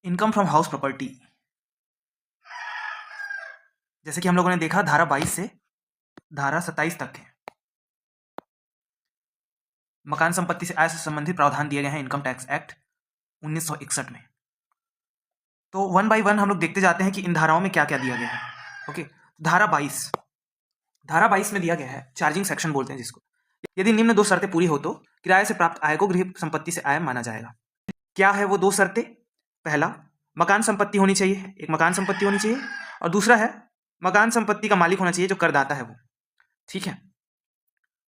Income from house property, जैसे कि हम लोगों ने देखा धारा 22 से धारा 27 तक है, मकान संपत्ति से आय से संबंधित प्रावधान दिए गए हैं इनकम टैक्स एक्ट 1961 में। तो वन बाय वन हम लोग देखते जाते हैं कि इन धाराओं में क्या क्या दिया गया है। ओके, धारा 22 में दिया गया है, चार्जिंग सेक्शन बोलते हैं जिसको। यदि निम्न दो शर्तें पूरी हो तो किराए से प्राप्त आय को गृह संपत्ति से आय माना जाएगा। क्या है वो दो शर्तें? पहला, मकान संपत्ति होनी चाहिए, एक मकान संपत्ति होनी चाहिए, और दूसरा है मकान संपत्ति का मालिक होना चाहिए जो करदाता है वो। ठीक है,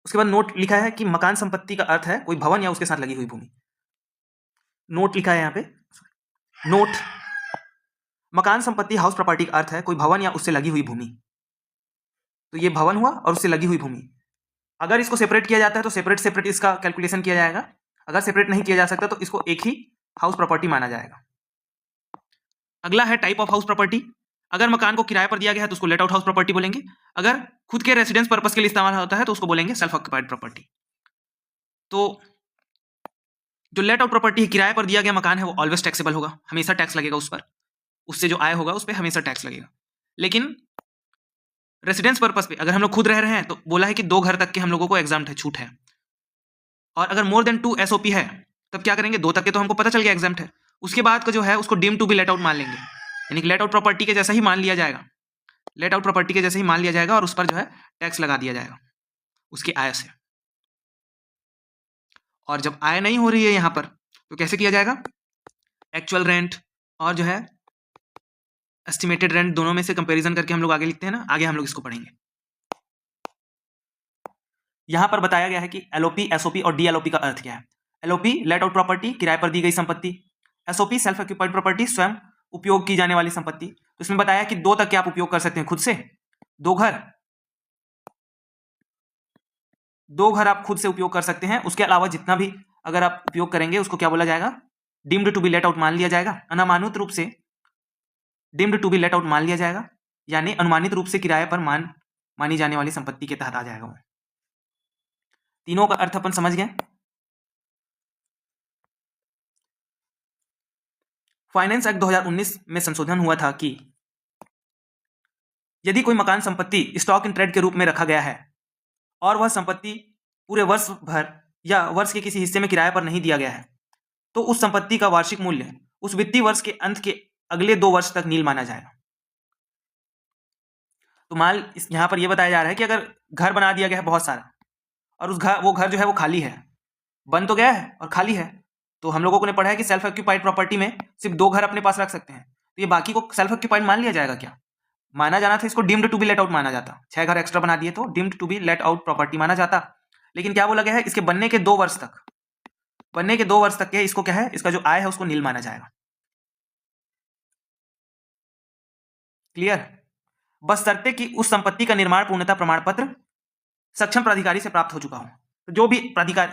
उसके बाद नोट लिखा है कि मकान संपत्ति का अर्थ है कोई भवन या उसके साथ लगी हुई भूमि। नोट लिखा है यहाँ पे, नोट, मकान संपत्ति हाउस प्रॉपर्टी का अर्थ है कोई भवन या उससे लगी हुई भूमि। तो ये भवन हुआ और उससे लगी हुई भूमि। अगर इसको सेपरेट किया जाता है तो सेपरेट सेपरेट इसका कैलकुलेशन किया जाएगा, अगर सेपरेट नहीं किया जा सकता तो इसको एक ही हाउस प्रॉपर्टी माना जाएगा। अगला है टाइप ऑफ हाउस प्रॉपर्टी। अगर मकान को किराए पर दिया गया है तो उसको लेट आउट हाउस प्रॉपर्टी बोलेंगे, अगर खुद के रेसिडेंस पर्पस के लिए इस्तेमाल होता है तो उसको बोलेंगे सेल्फ ऑक्यूपाइड प्रॉपर्टी। तो जो लेट आउट प्रॉपर्टी है, किराए पर दिया गया मकान है, वो ऑलवेज टैक्सेबल होगा, हमेशा टैक्स लगेगा उस पर, उससे जो आय होगा उस पर हमेशा टैक्स लगेगा। लेकिन रेसिडेंस पर्पस पे अगर हम लोग खुद रह रहे हैं तो बोला है कि 2 घर तक के हम लोगों को एग्जाम्प्ट है, छूट है। और अगर मोर देन 2 एसओपी है तब क्या करेंगे, 2 तक के तो हमको पता चल गया एग्जाम्प्ट है, उसके बाद का जो है उसको deem to be let out मान लेंगे, यानी कि लेट आउट प्रॉपर्टी के जैसा ही मान लिया जाएगा, लेट आउट प्रॉपर्टी के जैसे ही मान लिया जाएगा और उस पर जो है टैक्स लगा दिया जाएगा उसकी आय से। और जब आय नहीं हो रही है यहाँ पर तो कैसे किया जाएगा, एक्चुअल रेंट और जो है एस्टिमेटेड रेंट दोनों में से कंपैरिजन करके हम लोग आगे लिखते हैं ना, आगे हम लोग इसको पढ़ेंगे। यहां पर बताया गया है कि एलओपी, एसओपी और डीएलओपी का अर्थ क्या है। एलओपी लेट आउट प्रॉपर्टी, किराए पर दी गई संपत्ति। एसओपी सेल्फ ऑक्यूपाइड प्रॉपर्टी, स्वयं उपयोग की जाने वाली संपत्ति। तो इसमें बताया कि 2 तक के आप उपयोग कर सकते हैं खुद से, 2 घर, 2 घर आप खुद से उपयोग कर सकते हैं। उसके अलावा जितना भी अगर आप उपयोग करेंगे उसको क्या बोला जाएगा, deemed to be let out मान लिया जाएगा। अनुमानित रूप से deemed to be let out मान लिया जाएगा, यानी अनुमानित रूप से किराए पर मानी जाने वाली संपत्ति के तहत आ जाएगा वो। तीनों का अर्थ अपन समझ गए। फाइनेंस एक्ट 2019 में संशोधन हुआ था कि यदि कोई मकान संपत्ति स्टॉक इन ट्रेड के रूप में रखा गया है और वह संपत्ति पूरे वर्ष भर या वर्ष के किसी हिस्से में किराए पर नहीं दिया गया है तो उस संपत्ति का वार्षिक मूल्य उस वित्तीय वर्ष के अंत के अगले 2 वर्ष तक नील माना जाएगा। तो मान यहां पर यह बताया जा रहा है कि अगर घर बना दिया गया है बहुत सारा और वो घर जो है वो खाली है, बन तो गया है और खाली है, तो हम लोगों ने पढ़ा है कि सेल्फ ऑक्यूपाइड प्रॉपर्टी में सिर्फ 2 घर अपने पास रख सकते हैं, तो ये बाकी को सेल्फ ऑक्यूपाइड मान लिया जाएगा क्या? माना जाना था इसको deemed to be let out माना जाता, 6 घर एक्स्ट्रा बना दिए तो deemed to be let out property माना जाता। लेकिन क्या बोला गया है, इसके बनने के 2 वर्ष तक, बनने के 2 वर्ष तक के इसको क्या है, इसका जो आय है उसको नील माना जाएगा। क्लियर? बशर्ते कि उस संपत्ति का निर्माण पूर्णता प्रमाण पत्र सक्षम प्राधिकारी से प्राप्त हो चुका हो। तो जो भी प्राधिकारी,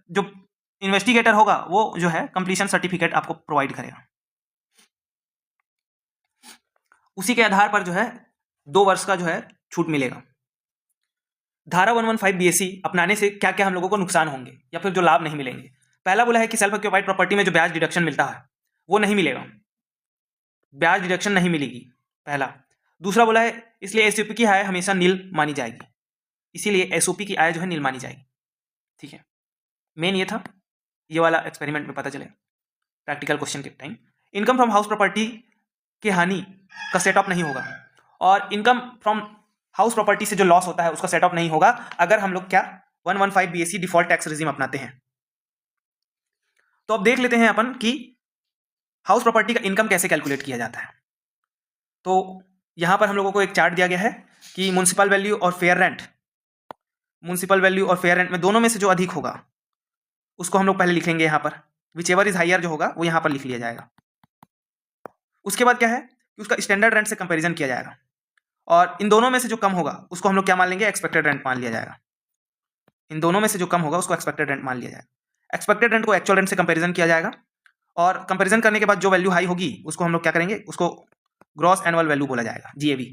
जो इन्वेस्टिगेटर होगा वो जो है कंप्लीशन सर्टिफिकेट आपको प्रोवाइड करेगा, उसी के आधार पर जो है 2 वर्ष का जो है छूट मिलेगा। धारा 115 बीएससी अपनाने से क्या क्या हम लोगों को नुकसान होंगे या फिर जो लाभ नहीं मिलेंगे। पहला बोला है कि सेल्फ ऑक्यूपाइड प्रॉपर्टी में जो ब्याज डिडक्शन मिलता है वो नहीं मिलेगा, ब्याज डिडक्शन नहीं मिलेगी, पहला। दूसरा बोला है इसलिए एसओपी की आय हमेशा नील मानी जाएगी, इसीलिए एसओपी की आय जो है नील मानी जाएगी। ठीक है, मेन ये था, ये वाला एक्सपेरिमेंट में पता चले प्रैक्टिकल क्वेश्चन के time. Income from house property की हानि का सेटअप नहीं होगा और इनकम फ्रॉम हाउस प्रॉपर्टी से जो लॉस होता है उसका सेटअप नहीं होगा अगर हम लोग क्या 115 बीएससी डिफॉल्ट टैक्स रेजिम अपनाते हैं। तो अब देख लेते हैं अपन कि हाउस प्रॉपर्टी का इनकम कैसे कैलकुलेट किया जाता है। तो यहां पर हम लोगों को एक चार्ट दिया गया है कि म्युनिसिपल वैल्यू और फेयर रेंट, म्युनिसिपल वैल्यू और फेयर रेंट में दोनों में से जो अधिक होगा उसको हम लोग पहले लिखेंगे यहाँ पर, विच एवर इज हायर जो होगा वो यहाँ पर लिख लिया जाएगा। उसके बाद क्या है कि उसका स्टैंडर्ड रेंट से कंपैरिजन किया जाएगा और इन दोनों में से जो कम होगा उसको हम लोग क्या मान लेंगे, एक्सपेक्टेड रेंट मान लिया जाएगा। इन दोनों में से जो कम होगा उसको एक्सपेक्टेड रेंट मान लिया जाएगा। एक्सपेक्टेड रेंट को एक्चुअल रेंट से कंपैरिजन किया जाएगा और कंपैरिजन करने के बाद जो वैल्यू हाई होगी उसको हम लोग क्या करेंगे, उसको ग्रॉस एनुअल वैल्यू बोला जाएगा, जीएवी।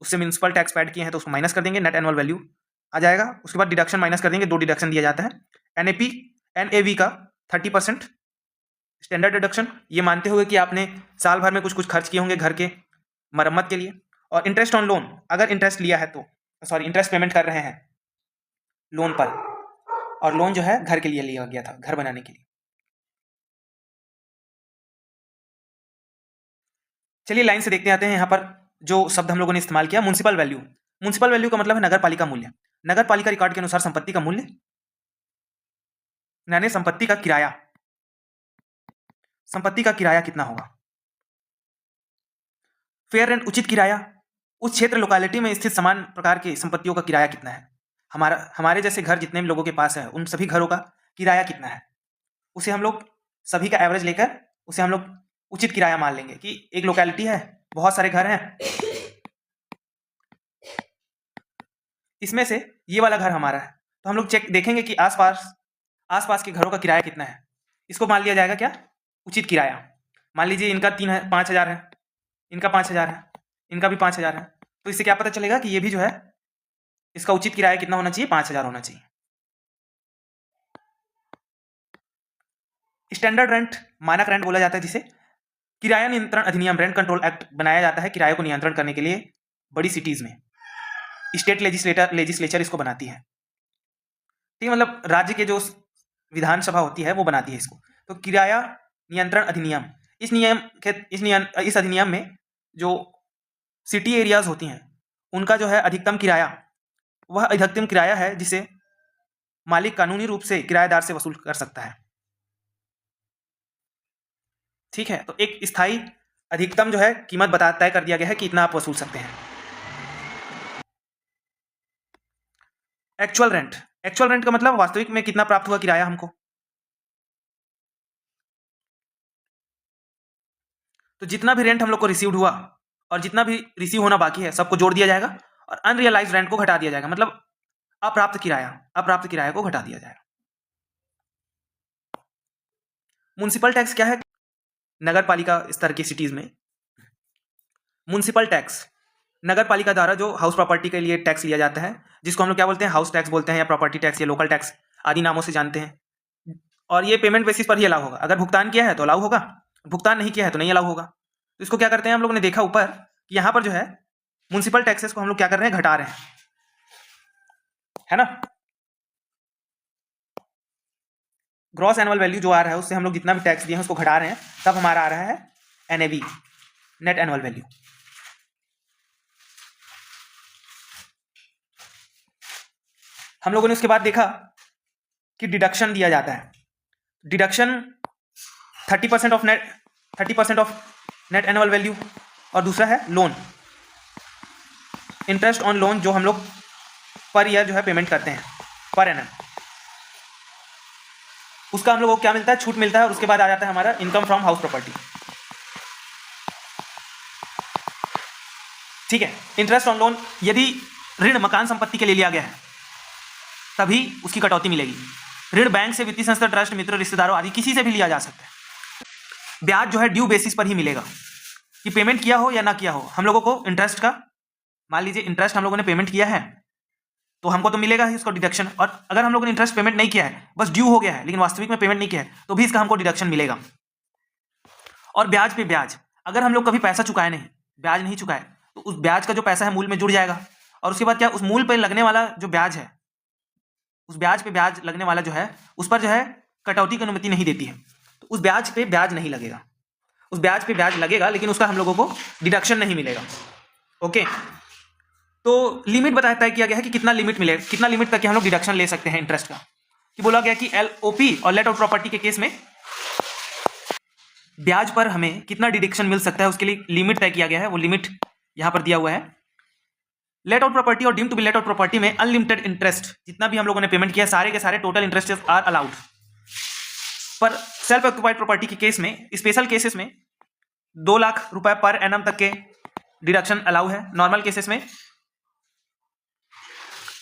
उससे म्युनिसिपल टैक्स पैड किए हैं तो उसको माइनस कर देंगे, नेट एनुअल वैल्यू आ जाएगा। उसके बाद डिडक्शन माइनस कर देंगे, 2 डिडक्शन दिया जाता है। एनएपी एनएवी का 30%, स्टैंडर्ड डिडक्शन ये मानते हुए कि आपने साल भर में कुछ कुछ खर्च किए होंगे घर के मरम्मत के लिए। और इंटरेस्ट ऑन लोन, अगर इंटरेस्ट लिया है तो इंटरेस्ट पेमेंट कर रहे हैं लोन पर, और लोन जो है घर के लिए लिया गया था, घर बनाने के लिए। चलिए लाइन से देखते आते हैं। यहाँ पर जो शब्द हम लोगों ने इस्तेमाल किया, म्युनिसिपल वैल्यू। म्युनिसिपल वैल्यू का मतलब है नगर पालिका मूल्य। नगर पालिका रिकॉर्ड के अनुसार संपत्ति का मूल्य यानी संपत्ति का किराया, संपत्ति का किराया कितना होगा। फेयर रेंट उचित किराया, उस क्षेत्र लोकेलिटी में स्थित समान प्रकार की संपत्तियों का किराया कितना है। हमारे जैसे घर जितने भी लोगों के पास है उन सभी घरों का किराया कितना है, उसे हम लोग सभी का एवरेज लेकर उसे हम लोग उचित किराया मान लेंगे कि एक लोकेलिटी है, बहुत सारे घर हैं, इसमें से ये वाला घर हमारा है, तो हम लोग चेक देखेंगे कि आसपास के घरों का किराया कितना है। इसको मान लिया जाएगा क्या, उचित किराया। मान लीजिए इनका 5,000 है, इनका 5,000 है, इनका भी 5,000 है, तो इससे क्या पता चलेगा कि ये भी जो है इसका उचित किराया कितना होना चाहिए, 5,000 होना चाहिए। स्टैंडर्ड रेंट, मानक रेंट बोला जाता है जिसे। किराया नियंत्रण अधिनियम, रेंट कंट्रोल एक्ट बनाया जाता है किराए को नियंत्रण करने के लिए बड़ी सिटीज में। स्टेट लेजिस्लेचर इसको बनाती है, ठीक है, मतलब राज्य के जो विधानसभा होती है वो बनाती है इसको। तो किराया नियंत्रण अधिनियम, इस अधिनियम में जो सिटी एरियाज होती हैं उनका जो है अधिकतम किराया, वह अधिकतम किराया है जिसे मालिक कानूनी रूप से किराएदार से वसूल कर सकता है। ठीक है, तो एक स्थायी अधिकतम जो है कीमत तय कर दिया गया है कि इतना आप वसूल सकते हैं। एक्चुअल रेंट, एक्चुअल रेंट का मतलब वास्तविक में कितना प्राप्त हुआ किराया हमको। तो जितना भी रेंट हम लोग को रिसीव्ड हुआ और जितना भी रिसीव होना बाकी है सबको जोड़ दिया जाएगा और अनरियलाइज्ड रेंट को घटा दिया जाएगा, मतलब अप्राप्त किराया को घटा दिया जाएगा। म्युनिसिपल टैक्स क्या है, नगर पालिका स्तर की सिटीज में म्युनिसिपल टैक्स नगर पालिका द्वारा जो हाउस प्रॉपर्टी के लिए टैक्स लिया जाता है, जिसको हम लोग क्या बोलते हैं, हाउस टैक्स बोलते हैं या प्रॉपर्टी टैक्स या लोकल टैक्स आदि नामों से जानते हैं। और ये पेमेंट बेसिस पर ही अलाउ होगा, अगर भुगतान किया है तो अलाउ होगा, भुगतान नहीं किया है तो नहीं अलाउ होगा। तो इसको क्या करते हैं, हम लोग ने देखा ऊपर कि यहाँ पर जो है म्युनिसिपल टैक्सेस को हम लोग क्या कर रहे हैं, घटा रहे हैं, है ना। ग्रॉस एनुअल वैल्यू जो आ रहा है उससे हम लोग जितना भी टैक्स दिए हैं उसको घटा रहे हैं, तब हमारा आ रहा है NAV, नेट एनुअल वैल्यू। हम लोगों ने उसके बाद देखा कि डिडक्शन दिया जाता है। Deduction 30% of net annual value, और दूसरा है लोन, इंटरेस्ट ऑन लोन जो हम लोग पर ईयर जो है पेमेंट करते हैं पर एनम, उसका हम लोगों को क्या मिलता है, छूट मिलता है। और उसके बाद आ जाता है हमारा इनकम फ्रॉम हाउस प्रॉपर्टी। ठीक है, इंटरेस्ट ऑन लोन, यदि ऋण मकान संपत्ति के लिए लिया गया है तभी उसकी कटौती मिलेगी। ऋण बैंक से, वित्तीय संस्था, ट्रस्ट, मित्र, रिश्तेदारों आदि किसी से भी लिया जा सकता है। ब्याज जो है ड्यू बेसिस पर ही मिलेगा, कि पेमेंट किया हो या ना किया हो। हम लोगों को इंटरेस्ट का, मान लीजिए इंटरेस्ट हम लोगों ने पेमेंट किया है तो हमको तो मिलेगा ही उसका डिडक्शन, और अगर हम लोगों ने इंटरेस्ट पेमेंट नहीं किया है, बस ड्यू हो गया है लेकिन वास्तविक में पेमेंट नहीं किया है, तो भी इसका हमको डिडक्शन मिलेगा। और ब्याज पे ब्याज, अगर हम लोग कभी पैसा चुकाए नहीं, ब्याज नहीं चुकाए, तो उस ब्याज का जो पैसा है मूल में जुड़ जाएगा। और उसके बाद क्या, उस मूल पर लगने वाला जो ब्याज है, उस ब्याज पे ब्याज लगने वाला जो है, उस पर जो है कटौती की अनुमति नहीं देती है, तो उस ब्याज पे ब्याज नहीं लगेगा। उस ब्याज पे ब्याज लगेगा लेकिन उसका हम लोगों को डिडक्शन नहीं मिलेगा। ओके, तो लिमिट तय किया गया है कि कितना लिमिट मिलेगा, कितना लिमिट तक हम लोग डिडक्शन ले सकते हैं इंटरेस्ट का। कि बोला गया कि LOP और लेट आउट प्रॉपर्टी के केस में ब्याज पर हमें कितना डिडक्शन मिल सकता है, उसके लिए लिमिट तय किया गया है। वो लिमिट यहां पर दिया हुआ है। लेट आउट प्रॉपर्टी और deem to be let out property में अनलिमिटेड इंटरेस्ट, जितना भी हम लोगों ने पेमेंट किया सारे के सारे टोटल इंटरेस्ट आर अलाउड। पर सेल्फ ऑक्युपाइड प्रॉपर्टी के केस में, स्पेशल केसेस में 2 लाख रुपए पर एनम तक के डिडक्शन अलाउ है। नॉर्मल केसेस में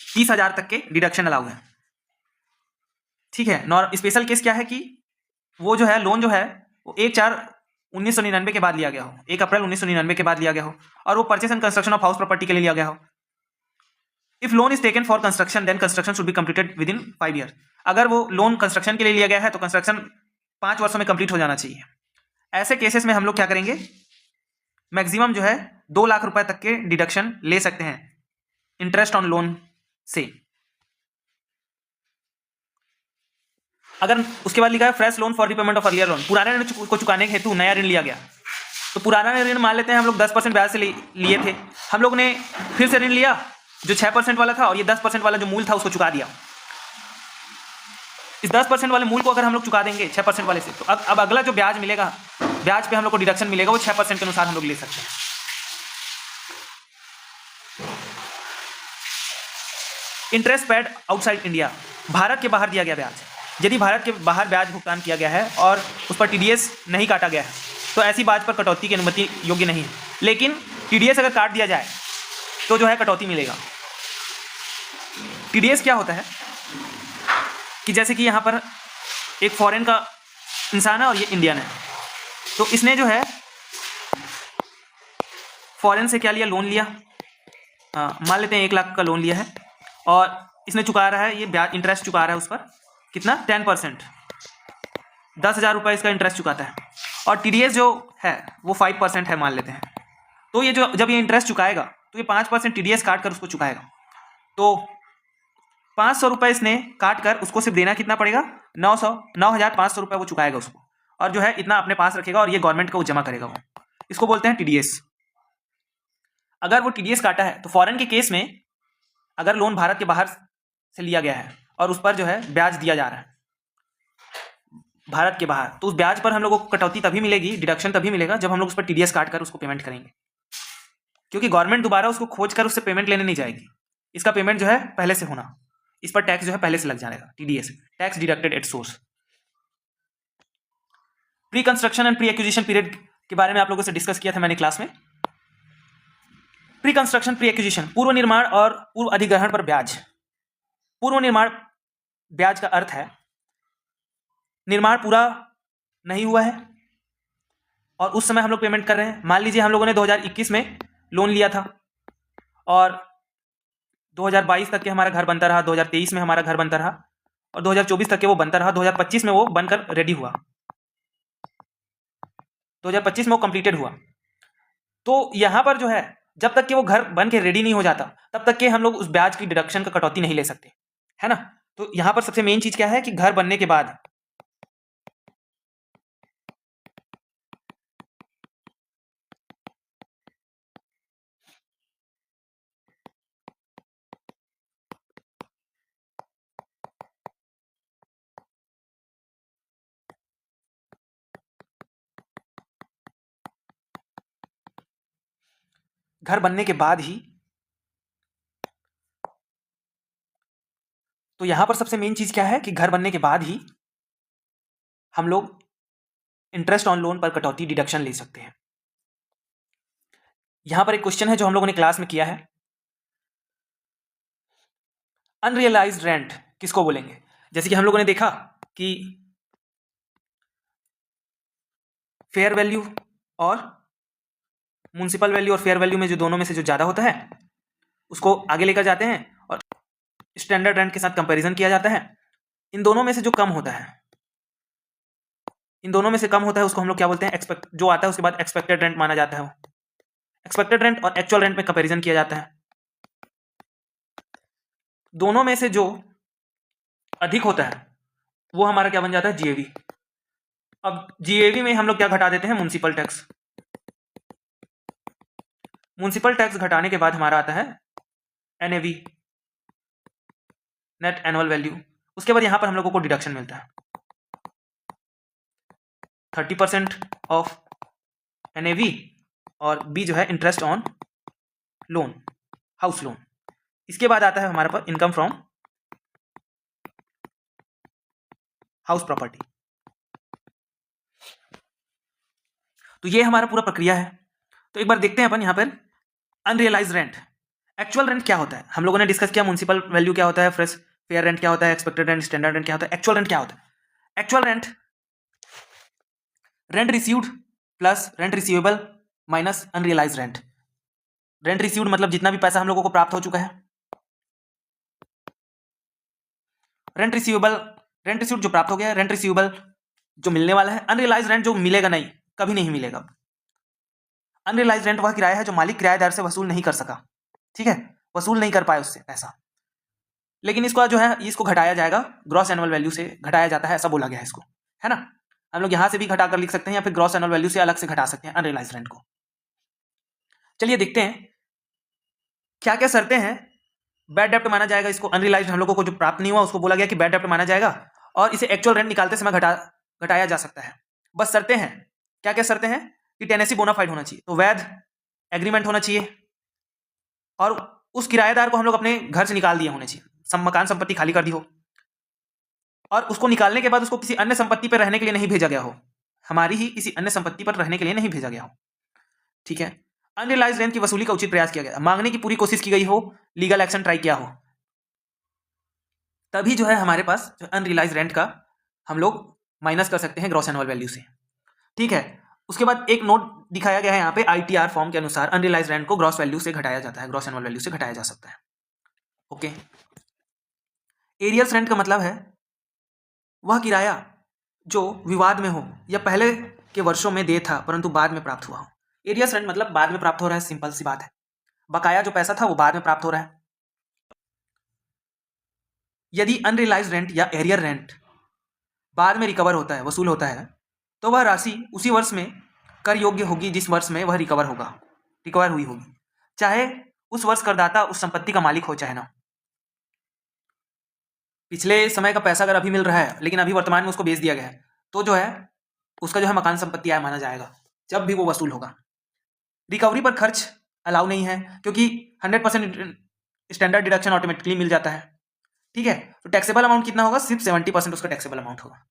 30,000 तक के डिडक्शन अलाउ है। ठीक है, स्पेशल केस क्या है कि वो जो है लोन जो है वो 1/4/1999 के बाद लिया गया हो, 1 अप्रैल 1999 के बाद लिया गया हो, और वो purchase and construction of house property के लिए लिया गया हो। If loan is taken for construction then construction should be completed within 5 year. अगर वो लोन कंस्ट्रक्शन के लिए लिया गया है तो कंस्ट्रक्शन 5 वर्षों में कंप्लीट हो जाना चाहिए। ऐसे केसेस में हम लोग क्या करेंगे, मैक्सिमम जो है 2 लाख रुपए तक के डिडक्शन ले सकते हैं इंटरेस्ट ऑन लोन से। अगर उसके बाद लिखा है fresh loan for repayment of earlier loan, पुराने ऋण को चुकाने के हेतु नया ऋण लिया गया, तो पुराना ऋण मान लेते हैं हम लोग 10% ब्याज से लिए थे, हम लोग ने फिर से ऋण लिया जो 6% वाला था और ये 10% वाला जो मूल था उसको चुका दिया। इस 10% वाले मूल को अगर हम लोग चुका देंगे 6% वाले से, तो अब अगला जो ब्याज मिलेगा, ब्याज पे हम लोग को डिडक्शन मिलेगा, वो 6% के अनुसार हम लोग ले सकते हैं। Interest paid outside India, Bharat के बाहर दिया गया ब्याज। यदि भारत के बाहर ब्याज भुगतान किया गया है और उस पर टीडीएस नहीं काटा गया है तो ऐसी ब्याज पर कटौती की अनुमति योग्य नहीं है। लेकिन टीडीएस अगर काट दिया जाए तो जो है कटौती मिलेगा। टीडीएस क्या होता है कि जैसे कि यहाँ पर एक फॉरेन का इंसान है और ये इंडियन है, तो इसने जो है फॉरेन से क्या लिया, लोन लिया, मान लेते हैं 1 लाख का लोन लिया है और इसने चुका रहा है, ये ब्याज इंटरेस्ट चुका रहा है उस पर कितना 10%, 10,000 रुपये इसका इंटरेस्ट चुकाता है और टीडीएस जो है वो 5% है मान लेते हैं। तो ये जो जब ये इंटरेस्ट चुकाएगा तो ये 5% टीडीएस काट कर उसको चुकाएगा, तो 500 रुपये इसने काट कर उसको सिर्फ देना कितना पड़ेगा, 9,500 रुपये वो चुकाएगा उसको, और जो है इतना अपने पास रखेगा और ये गवर्नमेंट को जमा करेगा। वो इसको बोलते हैं टीडीएस। अगर वो टीडीएस काटा है तो फॉरेन के केस में अगर लोन भारत के बाहर से लिया गया है और उस पर जो है ब्याज दिया जा रहा है भारत के बाहर, तो उस ब्याज पर हम लोगों को कटौती तभी मिलेगी, डिडक्शन तभी मिलेगा जब हम लोग उस पर टीडीएस काट कर उसको पेमेंट करेंगे, क्योंकि गवर्नमेंट दोबारा उसको खोज कर उससे पेमेंट लेने नहीं जाएगी। इसका पेमेंट जो है पहले से होना, इस पर टैक्स जो है पहले से लग जाएगा, TDS tax deducted at source. Pre construction and pre acquisition period के बारे में आप लोगों से डिस्कस किया था मैंने क्लास में। प्री कंस्ट्रक्शन प्री एक्विजिशन, पूर्व निर्माण और पूर्व अधिग्रहण पर ब्याज। पूर्व निर्माण ब्याज का अर्थ है निर्माण पूरा नहीं हुआ है और उस समय हम लोग पेमेंट कर रहे हैं। मान लीजिए हम लोगों ने 2021 में लोन लिया था और 2022 तक के हमारा घर बनता रहा, 2023 में हमारा घर बनता रहा और 2024 तक के वो बनता रहा, 2025 में वो बनकर रेडी हुआ, 2025 में वो कंप्लीटेड हुआ। तो यहां पर जो है जब तक कि वो घर बन के रेडी नहीं हो जाता तब तक के हम लोग उस ब्याज की डिडक्शन का कटौती नहीं ले सकते, है ना। तो यहां पर सबसे मेन चीज क्या है कि घर बनने के बाद घर बनने के बाद ही, तो यहां पर सबसे मेन चीज क्या है कि घर बनने के बाद ही हम लोग इंटरेस्ट ऑन लोन पर कटौती डिडक्शन ले सकते हैं। यहां पर एक क्वेश्चन है जो हम लोगों ने क्लास में किया है, अनरियलाइज्ड रेंट किसको बोलेंगे। जैसे कि हम लोगों ने देखा कि फेयर वैल्यू और म्युनिसिपल वैल्यू और फेयर वैल्यू में जो दोनों में से जो ज्यादा होता है उसको आगे लेकर जाते हैं और स्टैंडर्ड रेंट के साथ कंपैरिजन किया जाता है। इन दोनों में से जो कम होता है, इन दोनों में से कम होता है उसको हम लोग क्या बोलते हैं, एक्सपेक्ट, जो आता है उसके बाद एक्सपेक्टेड रेंट माना जाता है। वो एक्सपेक्टेड रेंट और एक्चुअल रेंट में कंपैरिजन किया जाता है। दोनों में से जो अधिक होता है वो हमारा क्या बन जाता है, जीएवी। अब जीएवी में हम लोग क्या घटा देते हैं, म्युनिसिपल टैक्स। म्युनिसिपल टैक्स घटाने के बाद हमारा आता है एनएवी, नेट एनुअल वैल्यू। उसके बाद यहां पर हम लोगों को डिडक्शन मिलता है 30% ऑफ एनएवी और बी जो है interest on loan, house loan. इसके बाद आता है हमारे पास इनकम फ्रॉम हाउस प्रॉपर्टी। तो ये हमारा पूरा प्रक्रिया है। तो एक बार देखते हैं अपन यहां पर अनरियलाइज रेंट, एक्चुअल रेंट क्या होता है। हम लोगों ने डिस्कस किया म्युनिसिपल वैल्यू क्या होता है, फ्रेश फेयर रेंट क्या होता है, एक्सपेक्टेड रेंट, स्टैंडर्ड रेंट क्या होता है, एक्चुअल रेंट क्या होता है। Actual rent, rent received plus rent receivable minus unrealise rent. Rent received मतलब जितना भी पैसा हम लोगों को प्राप्त हो चुका है, रेंट रिसीवेबल, रेंट रिसीव्ड जो प्राप्त हो गया है, रेंट रिसीवेबल जो मिलने वाला है। अनरियलाइज रेंट जो मिलेगा नहीं, कभी नहीं मिलेगा। अनरियलाइज रेंट वह किराया है जो मालिक किराएदार से वसूल नहीं कर सका, ठीक है, वसूल नहीं कर पाए उससे पैसा, लेकिन इसको जो है इसको घटाया जाएगा, ग्रॉस एनुअल वैल्यू से घटाया जाता है, ऐसा बोला गया है इसको, है ना। हम लोग यहां से भी घटा कर लिख सकते हैं या फिर ग्रॉस एनुअल वैल्यू से अलग से घटा सकते हैं अनरियलाइज रेंट को। चलिए देखते हैं क्या क्या शर्तें हैं। बैड डेप्ट माना जाएगा इसको, अनरियलाइज्ड हम लोगों को जो प्राप्त नहीं हुआ उसको बोला गया कि बैड डेप्ट माना जाएगा, और इसे एक्चुअल रेंट निकालते समय घटाया जा सकता है। बस शर्तें हैं, क्या क्या शर्तें हैं कि टेनेसी बोनाफाइड होना चाहिए, तो वैध एग्रीमेंट होना चाहिए, और उस किराएदार को हम लोग अपने घर से निकाल दिए होने चाहिए, मकान संपत्ति खाली कर दी हो, और उसको निकालने के बाद उसको किसी अन्य संपत्ति पर रहने के लिए नहीं भेजा गया हो, हमारी ही किसी अन्य संपत्ति पर रहने के लिए नहीं भेजा गया हो, ठीक है। अनरियलाइज्ड रेंट की वसूली का उचित प्रयास किया गया, मांगने की पूरी कोशिश की गई हो, लीगल एक्शन ट्राई किया हो, तभी जो है हमारे पास जो अनरियलाइज रेंट का हम लोग माइनस कर सकते हैं ग्रॉस एनुअल वैल्यू से, ठीक है। उसके बाद एक नोट दिखाया गया है यहाँ पे, आईटीआर फॉर्म के अनुसार अनरियलाइज रेंट को ग्रॉस वैल्यू से घटाया जाता है, ग्रॉस एनुअल वैल्यू से घटाया जा सकता है, ओके। एरियर्स रेंट का मतलब है वह किराया जो विवाद में हो या पहले के वर्षों में दे था परंतु बाद में प्राप्त हुआ हो। एरियर्स रेंट मतलब बाद में प्राप्त हो रहा है, सिंपल सी बात है, बकाया जो पैसा था वो बाद में प्राप्त हो रहा है। यदि अनरियलाइज्ड रेंट या एरियर रेंट बाद में रिकवर होता है, वसूल होता है, तो वह राशि उसी वर्ष में कर योग्य होगी जिस वर्ष में वह रिकवर हुई होगी, चाहे उस वर्ष करदाता उस संपत्ति का मालिक हो चाहे ना। पिछले समय का पैसा अगर अभी मिल रहा है लेकिन अभी वर्तमान में उसको बेच दिया गया है, तो जो है उसका जो है मकान संपत्ति आय माना जाएगा जब भी वो वसूल होगा। रिकवरी पर खर्च अलाउ नहीं है क्योंकि 100% स्टैंडर्ड डिडक्शन ऑटोमेटिकली मिल जाता है, ठीक है। तो टैक्सेबल अमाउंट कितना होगा, सिर्फ 70% उसका टैक्सेबल अमाउंट होगा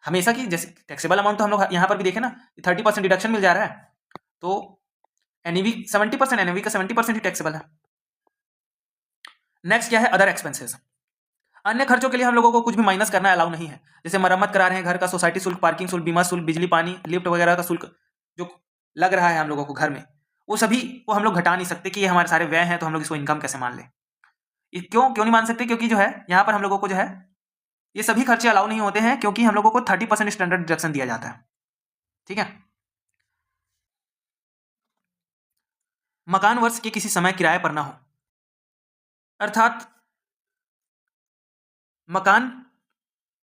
हमेशा की। जैसे टैक्सेबल अमाउंट तो हम लोग यहाँ पर भी देखें ना, 30% डिडक्शन मिल जा रहा है, तो एनईवी 70%, एनईवी का 70% ही टैक्सेबल है। नेक्स्ट क्या है, अदर एक्सपेंसेस। अन्य खर्चों के लिए हम लोगों को कुछ भी माइनस करना अलाउ नहीं है, जैसे मरम्मत करा रहे हैं घर का, सोसाइटी शुल्क, पार्किंग शुल्क, बीमा शुल्क, बिजली पानी, लिफ्ट वगैरह का शुल्क जो लग रहा है हम लोगों को घर में, वो सभी को हम लोग घटा नहीं सकते कि ये हमारे सारे व्यय हैं तो हम लोग इसको इनकम कैसे मान लें। क्यों नहीं मान सकते, क्योंकि जो है यहाँ पर हम लोगों को जो है ये सभी खर्चे अलाउ नहीं होते हैं, क्योंकि हम लोगों को 30% स्टैंडर्ड डिडक्शन दिया जाता है, ठीक है। मकान वर्ष के किसी समय किराए पर ना हो, अर्थात मकान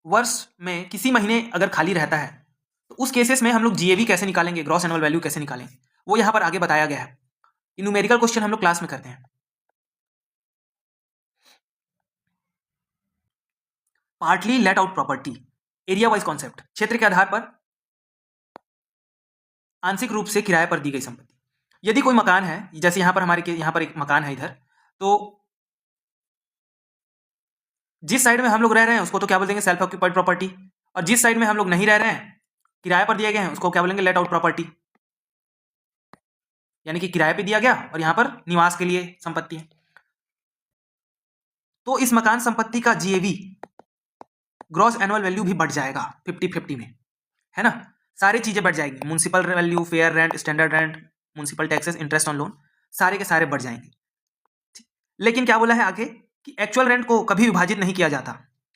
वर्ष में किसी महीने अगर खाली रहता है तो उस केसेस में हम लोग जीएवी कैसे निकालेंगे, ग्रॉस एनुअल वैल्यू कैसे निकालेंगे, वो यहाँ पर आगे बताया गया है। न्यूमेरिकल क्वेश्चन हम लोग क्लास में करते हैं। Partly late out property, area wise concept, क्षेत्र के आधार पर आंशिक रूप से किराए पर दी गई संपत्ति। यदि कोई मकान है, जैसे यहाँ पर हमारे यहाँ पर एक मकान है इधर, तो जिस साइड में हम लोग रह रहे हैं उसको तो क्या बोल देंगे, सेल्फ ऑक्यूपाइड प्रॉपर्टी, और जिस साइड में हम लोग नहीं रह रहे हैं, किराए पर दिए गए हैं, उसको क्या बोलेंगे, लेट आउट प्रॉपर्टी, यानी कि किराए पे दिया गया और यहाँ पर निवास के लिए संपत्ति है। तो इस मकान संपत्ति का जीएवी, ग्रॉस एनुअल वैल्यू भी बढ़ जाएगा 50-50 में, है ना। सारी चीजें बढ़ जाएंगी, municipal value, fair rent, standard rent, municipal taxes, interest on loan, सारे के सारे बढ़ जाएंगे। लेकिन क्या बोला है आगे कि एक्चुअल रेंट को कभी विभाजित नहीं किया जाता,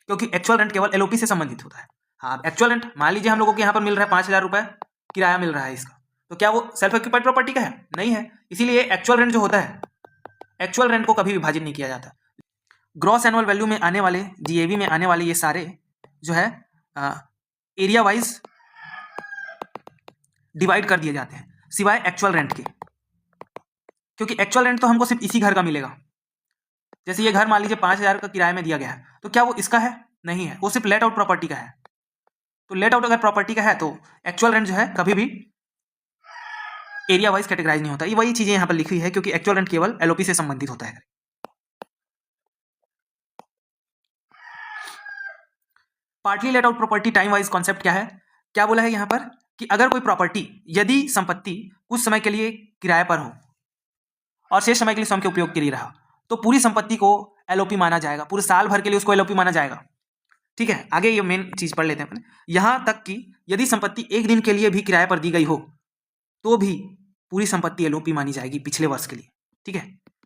क्योंकि एक्चुअल रेंट केवल एलओपी से संबंधित होता है। हाँ, एक्चुअल रेंट मान लीजिए हम लोगों को यहाँ पर मिल रहा है 5,000 रुपए किराया मिल रहा है इसका, तो क्या वो सेल्फ ऑक्यूपाइड प्रॉपर्टी का है? नहीं है। इसीलिए एक्चुअल रेंट जो होता है, एक्चुअल रेंट को कभी विभाजित नहीं किया जाता। ग्रॉस एनुअल वैल्यू में आने वाले, जीएवी में आने वाले ये सारे जो है एरिया वाइज डिवाइड कर दिए जाते हैं, सिवाय एक्चुअल रेंट के, क्योंकि एक्चुअल रेंट तो हमको सिर्फ इसी घर का मिलेगा। जैसे ये घर मान लीजिए 5,000 का किराए में दिया गया है, तो क्या वो इसका है? नहीं है, वो सिर्फ लेट आउट प्रॉपर्टी का है। तो लेट आउट अगर प्रॉपर्टी का है तो एक्चुअल रेंट जो है कभी भी एरिया वाइज कैटेगराइज नहीं होता। ये वही चीजें यहाँ पर लिखी है, क्योंकि एक्चुअल रेंट केवल एलओपी से संबंधित होता है। Partly late out property time wise concept क्या है? क्या बोला है यहाँ पर कि अगर कोई प्रॉपर्टी, यदि संपत्ति कुछ समय के लिए किराए पर हो और शेष समय के लिए स्वयं के उपयोग के लिए रहा, तो पूरी संपत्ति को एलओपी माना जाएगा, पूरे साल भर के लिए उसको एलओपी माना जाएगा, ठीक है। आगे ये मेन चीज पढ़ लेते हैं अपने। यहां तक कि यदि संपत्ति एक दिन के लिए भी किराए पर दी गई हो तो भी पूरी संपत्ति एलओपी मानी जाएगी पिछले वर्ष के लिए, ठीक है।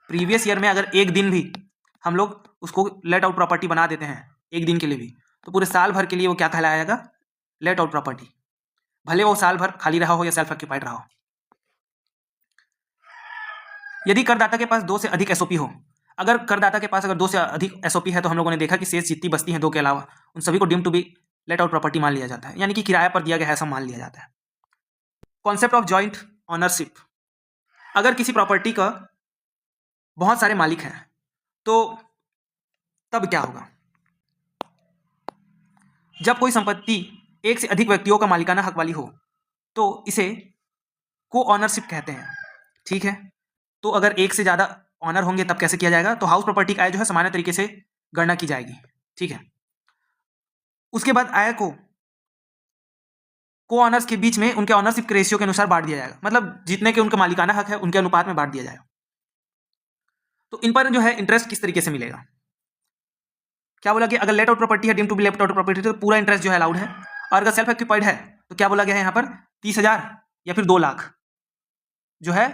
प्रीवियस ईयर में अगर एक दिन भी हम लोग उसको लेट आउट प्रॉपर्टी बना देते हैं एक दिन के लिए भी, तो पूरे साल भर के लिए वो क्या कहलाएगा, लेट आउट प्रॉपर्टी, भले वो साल भर खाली रहा हो या सेल्फ ऑक्यूपाइड रहा हो। यदि करदाता के पास 2 से अधिक एसओपी हो, अगर करदाता के पास अगर 2 से अधिक एसओपी है तो हम लोगों ने देखा कि शेष जितनी बस्ती हैं 2 के अलावा उन सभी को deem to be let out property मान लिया जाता है, यानी कि किराया पर दिया गया है ऐसा मान लिया जाता है। कॉन्सेप्ट ऑफ जॉइंट ऑनरशिप, अगर किसी प्रॉपर्टी का बहुत सारे मालिक हैं तो तब क्या होगा? जब कोई संपत्ति एक से अधिक व्यक्तियों का मालिकाना हक वाली हो तो इसे को ऑनरशिप कहते हैं, ठीक है। तो अगर एक से ज्यादा ऑनर होंगे तब कैसे किया जाएगा? तो हाउस प्रॉपर्टी का आय जो है सामान्य तरीके से गणना की जाएगी, ठीक है। उसके बाद आय को ऑनर्स के बीच में उनके ऑनरशिप के रेशियो के अनुसार बांट दिया जाएगा, मतलब जितने के उनका मालिकाना हक है उनके अनुपात में बांट दिया जाएगा। तो इन पर जो है इंटरेस्ट किस तरीके से मिलेगा? क्या बोला कि अगर लेट आउट प्रॉपर्टी है, deem to be let out property, तो पूरा इंटरेस्ट जो है अलाउड है। और अगर सेल्फ ऑक्यूपाइड है तो क्या बोला गया है यहाँ पर 30,000 या फिर 2 लाख जो है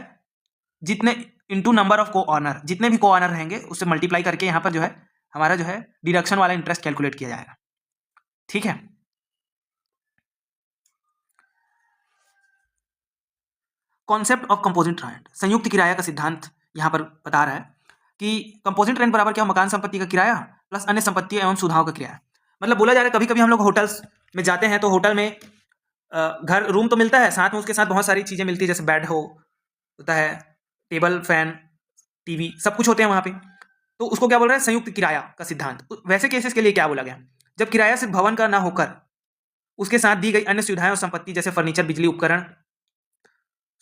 जितने इंटू नंबर ऑफ को ऑनर, जितने भी को ऑनर रहेंगे उससे मल्टीप्लाई करके यहाँ पर जो है हमारा जो है डिडक्शन वाला इंटरेस्ट कैलकुलेट किया जाएगा, ठीक है। कॉन्सेप्ट ऑफ कंपोजिट रेंट, संयुक्त किराया का सिद्धांत यहाँ पर बता रहा है कि कंपोजिट रेंट बराबर क्या, मकान संपत्ति का किराया प्लस अन्य संपत्ति एवं सुविधाओं का किराया। मतलब बोला जा रहा है कभी कभी हम लोग होटल्स में जाते हैं तो होटल में घर रूम तो मिलता है, साथ में उसके साथ बहुत सारी चीज़ें मिलती है, जैसे बेड होता है, टेबल फैन टीवी सब कुछ होते हैं वहाँ पे। तो उसको क्या बोल रहा है? संयुक्त किराया का सिद्धांत। वैसे केसेस के लिए क्या बोला गया? जब किराया सिर्फ भवन का ना होकर उसके साथ दी गई अन्य सुविधाएं और संपत्ति जैसे फर्नीचर, बिजली उपकरण,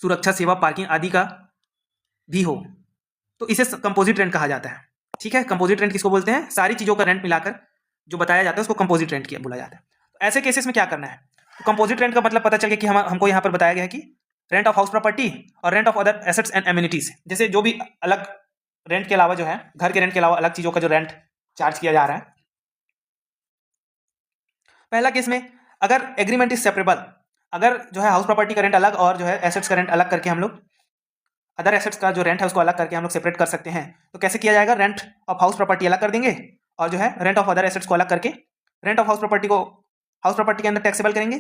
सुरक्षा सेवा, पार्किंग आदि का भी हो तो इसे कंपोजिट रेंट कहा जाता है, ठीक है। कंपोजिट रेंट किसको बोलते हैं? सारी चीज़ों का रेंट मिलाकर जो बताया जाता है उसको कंपोजिट रेंट किया बोला जाता है। तो ऐसे केसेस में क्या करना है? तो कंपोजिट रेंट का मतलब पता चल गया कि हमको यहाँ पर बताया गया है कि रेंट ऑफ हाउस प्रॉपर्टी और rent of other assets and amenities, जैसे जो भी अलग रेंट के अलावा जो है घर के रेंट के अलावा अलग चीज़ों का जो रेंट चार्ज किया जा रहा है। पहला केस में अगर एग्रीमेंट इज सेपरेबल, अगर जो है हाउस प्रॉपर्टी का रेंट अलग और जो है एसेट्स का रेंट अलग करके हम लोग अदर एसेट्स का जो रेंट है उसको अलग करके हम लोग सेपरेट कर सकते हैं। तो कैसे किया जाएगा? रेंट ऑफ हाउस प्रॉपर्टी अलग कर देंगे और जो है रेंट ऑफ अदर एसेट्स को अलग करके रेंट ऑफ हाउस प्रॉपर्टी को हाउस प्रॉपर्टी के अंदर टैक्सेबल करेंगे,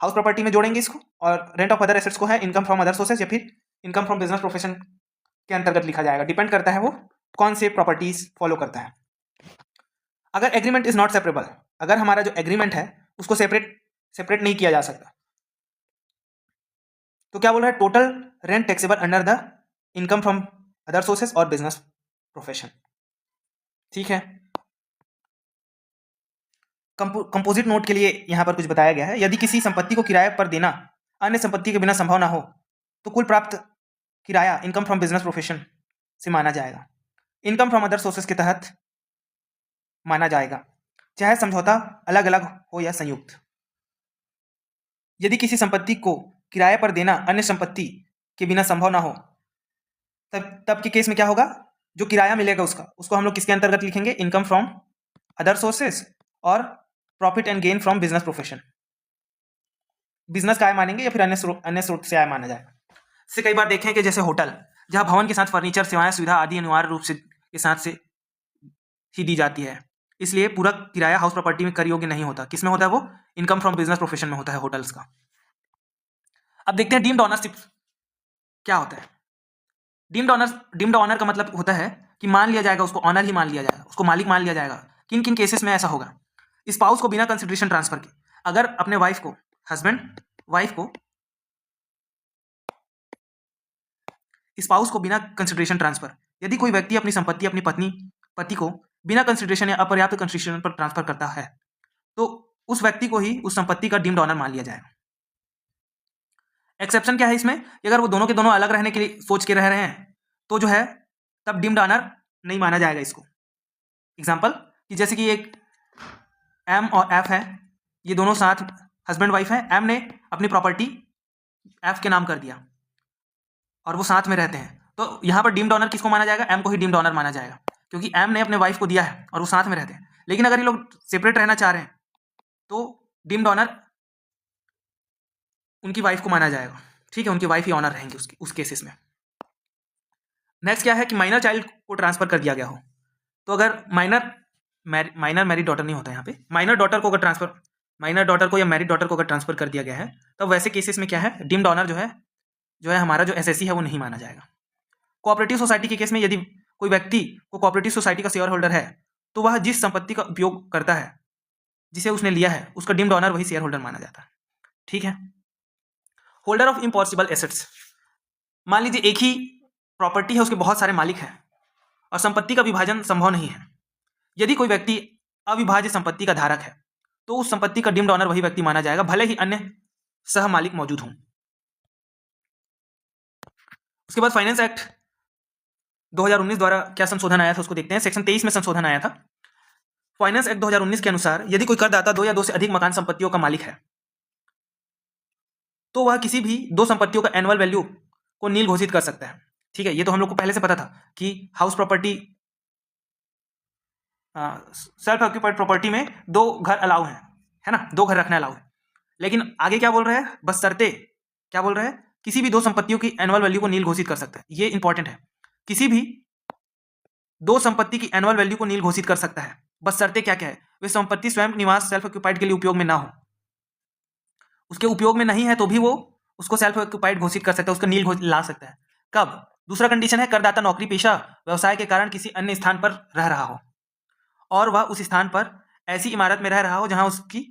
हाउस प्रॉपर्टी में जोड़ेंगे इसको, और रेंट ऑफ अदर एसेट्स को है इनकम फ्रॉम अदर सोर्सेज या फिर इनकम फ्रॉम बिजनेस प्रोफेशन के अंतर्गत लिखा जाएगा। डिपेंड करता है वो कौन से प्रॉपर्टीज फॉलो करता है। अगर एग्रीमेंट इज नॉट सेपरेबल, अगर हमारा जो एग्रीमेंट है उसको सेपरेट नहीं किया जा सकता, तो क्या बोल रहा है? Total rent taxable under the income from other sources और बिजनेस प्रोफेशन, ठीक है। कंपोजिट नोट के लिए यहां पर कुछ बताया गया है। यदि किसी संपत्ति को किराए पर देना अन्य संपत्ति के बिना संभव ना हो तो कुल प्राप्त किराया इनकम फ्रॉम बिजनेस प्रोफेशन से माना जाएगा, इनकम फ्रॉम अदर सोर्सेस के तहत माना जाएगा, चाहे समझौता अलग अलग हो या संयुक्त। यदि किसी संपत्ति को किराए पर देना अन्य संपत्ति के बिना संभव ना हो तब के केस में क्या होगा? जो किराया मिलेगा उसको हम लोग किसके अंतर्गत लिखेंगे? इनकम फ्रॉम अदर सोर्सेस और profit and gain from business profession. Business का आय मानेंगे या फिर अन्य स्रोत से आय माना जाएगा। इससे कई बार देखें कि जैसे होटल जहां भवन के साथ फर्नीचर, सेवाएं, सुविधा आदि अनिवार्य रूप से के साथ से ही दी जाती है, इसलिए पूरा किराया हाउस प्रॉपर्टी में कर योग्य नहीं होता। किसमें होता है? वो इनकम फ्रॉम बिजनेस प्रोफेशन में होता है होटल्स का। अब देखते हैं डीम्ड ऑनरशिप क्या होता है। डीम्ड ऑनर का मतलब होता है कि मान लिया जाएगा, उसको ऑनर ही मान लिया जाएगा, उसको मालिक मान लिया जाएगा। किन किन केसेस में ऐसा होगा? स्पाउस को बिना कंसिडरेशन ट्रांसफर के, अगर अपने वाइफ को, हस्बैंड वाइफ को, स्पाउस को बिना कंसिडरेशन ट्रांसफर, यदि कोई व्यक्ति अपनी संपत्ति अपनी पति को बिना कंसिडरेशन या अपर्याप्त कंसिडरेशन पर ट्रांसफर करता है तो उस व्यक्ति को ही उस संपत्ति का डीम्ड ऑनर मान लिया जाएगा। एक्सेप्शन क्या है इसमें? अगर वो दोनों के दोनों अलग रहने के लिए सोच के रह रहे हैं तो जो है तब डीम्ड ऑनर नहीं माना जाएगा इसको। एग्जांपल कि जैसे कि एक एम और एफ है, ये दोनों साथ हस्बैंड वाइफ है। एम ने अपनी प्रॉपर्टी एफ के नाम कर दिया और वो साथ में रहते हैं, तो यहाँ पर डीम्ड ऑनर किसको माना जाएगा? एम को ही डीम्ड ऑनर माना जाएगा, क्योंकि एम ने अपने वाइफ को दिया है और वो साथ में रहते हैं। लेकिन अगर ये लोग सेपरेट रहना चाह रहे हैं तो डीम्ड ऑनर उनकी वाइफ को माना जाएगा, ठीक है। उनकी वाइफ ही ऑनर रहेंगी उस केसेस में। नेक्स्ट क्या है कि माइनर चाइल्ड को ट्रांसफर कर दिया गया हो, तो अगर माइनर मैरिड डॉटर नहीं होता यहाँ पे, माइनर डॉटर को अगर माइनर डॉटर को या मैरिड डॉटर को अगर ट्रांसफर कर दिया गया है तब वैसे केसेस में क्या है, डीम्ड ऑनर जो है हमारा जो एसएससी है वो नहीं माना जाएगा। कोऑपरेटिव सोसाइटी के केस में यदि कोई व्यक्ति को कोऑपरेटिव सोसाइटी का शेयर होल्डर है तो वह जिस संपत्ति का उपयोग करता है जिसे उसने लिया है उसका डीम्ड ऑनर वही शेयर होल्डर माना जाता है। ठीक है। होल्डर ऑफ इम्पॉसिबल एसेट्स, मान लीजिए एक ही प्रॉपर्टी है, उसके बहुत सारे मालिक हैं और संपत्ति का विभाजन संभव नहीं है। यदि कोई व्यक्ति अविभाज्य संपत्ति का धारक है तो उस संपत्ति का डीम्ड ऑनर वही व्यक्ति माना जाएगा, भले ही अन्य सह मालिक मौजूद हों। उसके बाद फाइनेंस एक्ट 2019 द्वारा क्या संशोधन आया था उसको देखते हैं। सेक्शन 23 में संशोधन आया था। फाइनेंस एक्ट 2019 के अनुसार यदि कोई करदाता दो या दो से अधिक मकान संपत्तियों का मालिक है तो वह किसी भी दो संपत्तियों का एनुअल वैल्यू को नील घोषित कर सकता है। ठीक है, ये तो हम लोग को पहले से पता था कि house property, self occupied property में दो घर अलाउ है ना, दो घर रखना अलाउ है। लेकिन आगे क्या बोल रहे हैं, बशर्ते क्या बोल रहे हैं, किसी भी दो संपत्तियों की एनुअल वैल्यू को नील घोषित कर सकता है। ये इंपॉर्टेंट है, किसी भी दो संपत्ति की एनुअल वैल्यू को नील घोषित कर सकता है, बशर्ते क्या क्या है, वे संपत्ति स्वयं निवास सेल्फ ऑक्यूपाइड के लिए उपयोग में ना हो। उसके उपयोग में नहीं है तो भी वो उसको सेल्फ ऑक्यूपाइड घोषित कर सकता है, उसका नील ला सकता है। कब? दूसरा कंडीशन है करदाता नौकरी पेशा व्यवसाय के कारण किसी अन्य स्थान पर रह रहा हो और वह उस स्थान पर ऐसी इमारत में रह रहा हो जहां उसकी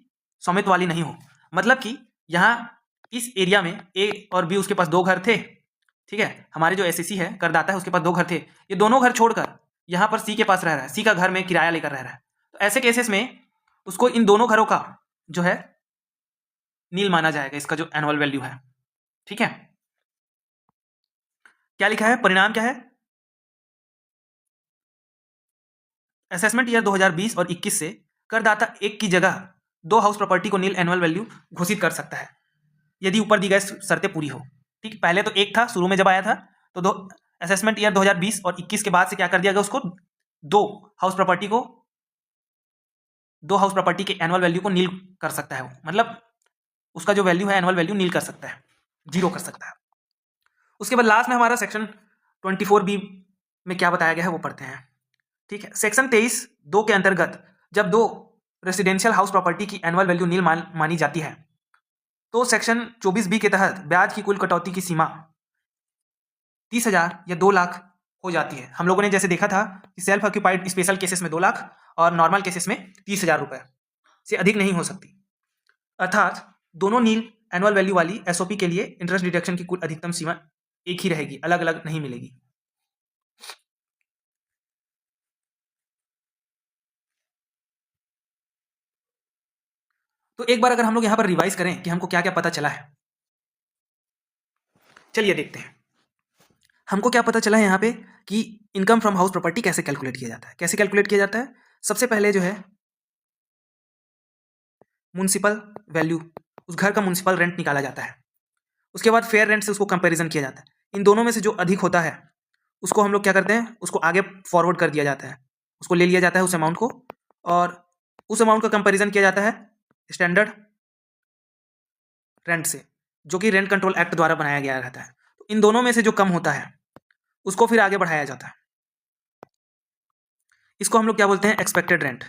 स्वामित्व वाली नहीं हो। मतलब कि यहाँ इस एरिया में ए और बी उसके पास दो घर थे। ठीक है, हमारे जो एसएससी है करदाता है उसके पास दो घर थे, ये दोनों घर छोड़कर यहाँ पर सी के पास रह रहा है, सी का घर में किराया लेकर रह रहा है। तो ऐसे केसेस में उसको इन दोनों घरों का जो है नील माना जाएगा, इसका जो एनुअल वैल्यू है। ठीक है, क्या लिखा है, परिणाम क्या है, असेसमेंट ईयर 2020 और 21 से करदाता एक की जगह दो हाउस प्रॉपर्टी को नील एनुअल वैल्यू घोषित कर सकता है यदि ऊपर दी गई शर्तें पूरी हो। ठीक, पहले तो एक था शुरू में जब आया था, तो दो असेसमेंट ईयर 2020 और 21 के बाद से क्या कर दिया गया, उसको दो हाउस प्रॉपर्टी के एनुअल वैल्यू को नील कर सकता है वो, मतलब उसका जो वैल्यू है एनुअल वैल्यू नील कर सकता है, जीरो कर सकता है। उसके बाद लास्ट में हमारा सेक्शन 24B में क्या बताया गया है वो पढ़ते हैं। ठीक है, सेक्शन 23(2) के अंतर्गत जब दो रेसिडेंशियल हाउस प्रॉपर्टी की एनुअल वैल्यू नील मानी जाती है तो सेक्शन 24B के तहत ब्याज की कुल कटौती की सीमा 30,000 या 2 लाख हो जाती है। हम लोगों ने जैसे देखा था कि सेल्फ ऑक्यूपाइड स्पेशल केसेस में 2 लाख और नॉर्मल केसेस में 30,000 रुपए से अधिक नहीं हो सकती। अर्थात दोनों नील एनुअल वैल्यू वाली एसओपी के लिए इंटरेस्ट डिडक्शन की कुल अधिकतम सीमा एक ही रहेगी, अलग अलग नहीं मिलेगी। तो एक बार अगर हम लोग यहां पर रिवाइज करें कि हमको क्या क्या पता चला है, चलिए देखते हैं। हमको क्या पता चला है यहाँ पे कि इनकम फ्रॉम हाउस प्रॉपर्टी कैसे कैलकुलेट किया जाता है। कैसे कैलकुलेट किया जाता है, सबसे पहले जो है म्युनिसिपल वैल्यू, उस घर का म्युनिसिपल रेंट निकाला जाता है। उसके बाद फेयर रेंट से उसको कंपैरिजन किया जाता है। इन दोनों में से जो अधिक होता है उसको हम लोग क्या करते हैं, उसको आगे फॉरवर्ड कर दिया जाता है, उसको ले लिया जाता है उस अमाउंट को, और उस अमाउंट का कंपैरिजन किया जाता है स्टैंडर्ड रेंट से, जो कि रेंट कंट्रोल एक्ट द्वारा बनाया गया रहता है। तो इन दोनों में से जो कम होता है उसको फिर आगे बढ़ाया जाता है। इसको हम लोग क्या बोलते हैं, एक्सपेक्टेड रेंट।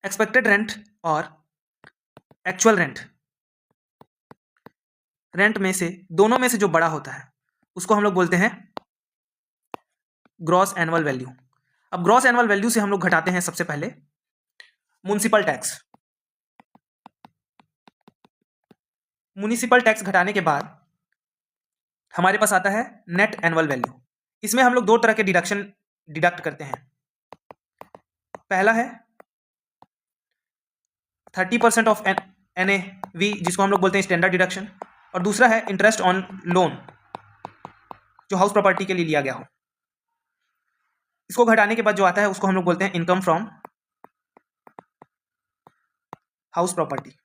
एक्सपेक्टेड रेंट और एक्चुअल रेंट में से दोनों में से जो बड़ा होता है उसको हम लोग बोलते हैं ग्रॉस एनुअल वैल्यू। अब ग्रॉस एनुअल वैल्यू से हम लोग घटाते हैं सबसे पहले म्युनिसिपल टैक्स। म्युनिसिपल टैक्स घटाने के बाद हमारे पास आता है नेट एनुअल वैल्यू। इसमें हम लोग दो तरह के डिडक्ट करते हैं। पहला है 30% ऑफ NAV, जिसको हम लोग बोलते हैं स्टैंडर्ड डिडक्शन, और दूसरा है इंटरेस्ट ऑन लोन, जो हाउस प्रॉपर्टी के लिए लिया गया हो। इसको घटाने के बाद जो आता है उसको हम लोग बोलते हैं इनकम फ्रॉम हाउस प्रॉपर्टी।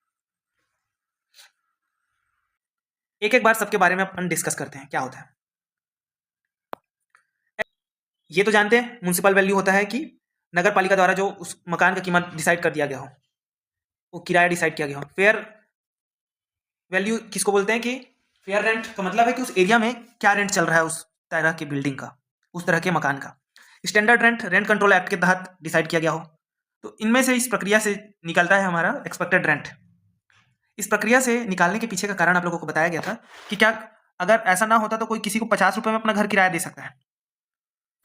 एक एक बार सबके बारे में अपन डिस्कस करते हैं क्या होता है। ये तो जानते हैं म्युनिसिपल वैल्यू होता है कि नगर पालिका द्वारा जो उस मकान का कीमत डिसाइड कर दिया गया हो, वो किराया डिसाइड किया गया हो। फेयर वैल्यू किसको बोलते हैं, कि फेयर रेंट का मतलब है कि उस एरिया में क्या रेंट चल रहा है उस तरह की बिल्डिंग का, उस तरह के मकान का। Standard rent rent control act के तहत डिसाइड किया गया हो। तो इनमें से इस प्रक्रिया से निकलता है हमारा एक्सपेक्टेड रेंट। इस प्रक्रिया से निकालने के पीछे का कारण आप लोगों को बताया गया था कि क्या अगर ऐसा ना होता तो कोई किसी को 50 रुपए में अपना घर किराया दे सकता है,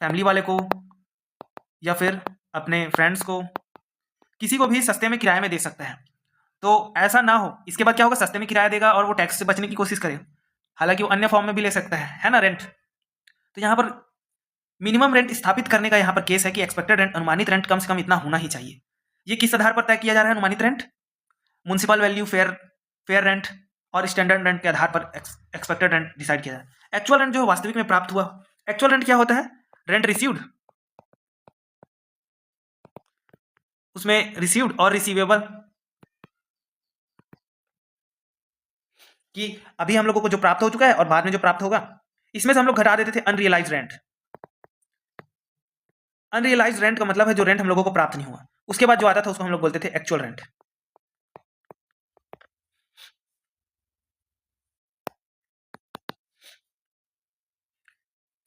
फैमिली वाले को या फिर अपने फ्रेंड्स को, किसी को भी सस्ते में किराए में दे सकता है। तो ऐसा ना हो, इसके बाद क्या होगा, सस्ते में किराया देगा और वो टैक्स से बचने की कोशिश करे, हालांकि वो अन्य फॉर्म में भी ले सकता है ना, रेंट। तो यहाँ पर मिनिमम रेंट स्थापित करने का यहाँ पर केस है कि एक्सपेक्टेड रेंट, अनुमानित रेंट कम से कम इतना होना ही चाहिए। ये किस आधार पर तय किया जा रहा है अनुमानित rent? Municipal value, fair rent और स्टैंडर्ड रेंट के आधार पर एक्सपेक्टेड रेंट डिसाइड किया जाए। एक्चुअल रेंट जो वास्तविक में प्राप्त हुआ, एक्चुअल रेंट क्या होता है? रेंट रिसीव्ड, उसमें रिसीव्ड और रिसीवेबल, कि अभी हम लोगों को जो प्राप्त हो चुका है और बाद में जो प्राप्त होगा, इसमें से हम लोग घटा देते थे अनरियलाइज रेंट। अनरियलाइज रेंट का मतलब है जो रेंट हम लोगों को प्राप्त नहीं हुआ, उसके बाद जो आता था उसको हम लोग बोलते थे एक्चुअल रेंट।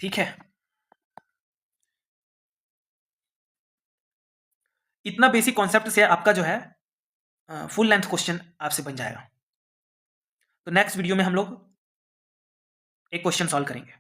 ठीक है, इतना बेसिक कॉन्सेप्ट से आपका जो है फुल लेंथ क्वेश्चन आपसे बन जाएगा। तो नेक्स्ट वीडियो में हम लोग एक क्वेश्चन सॉल्व करेंगे।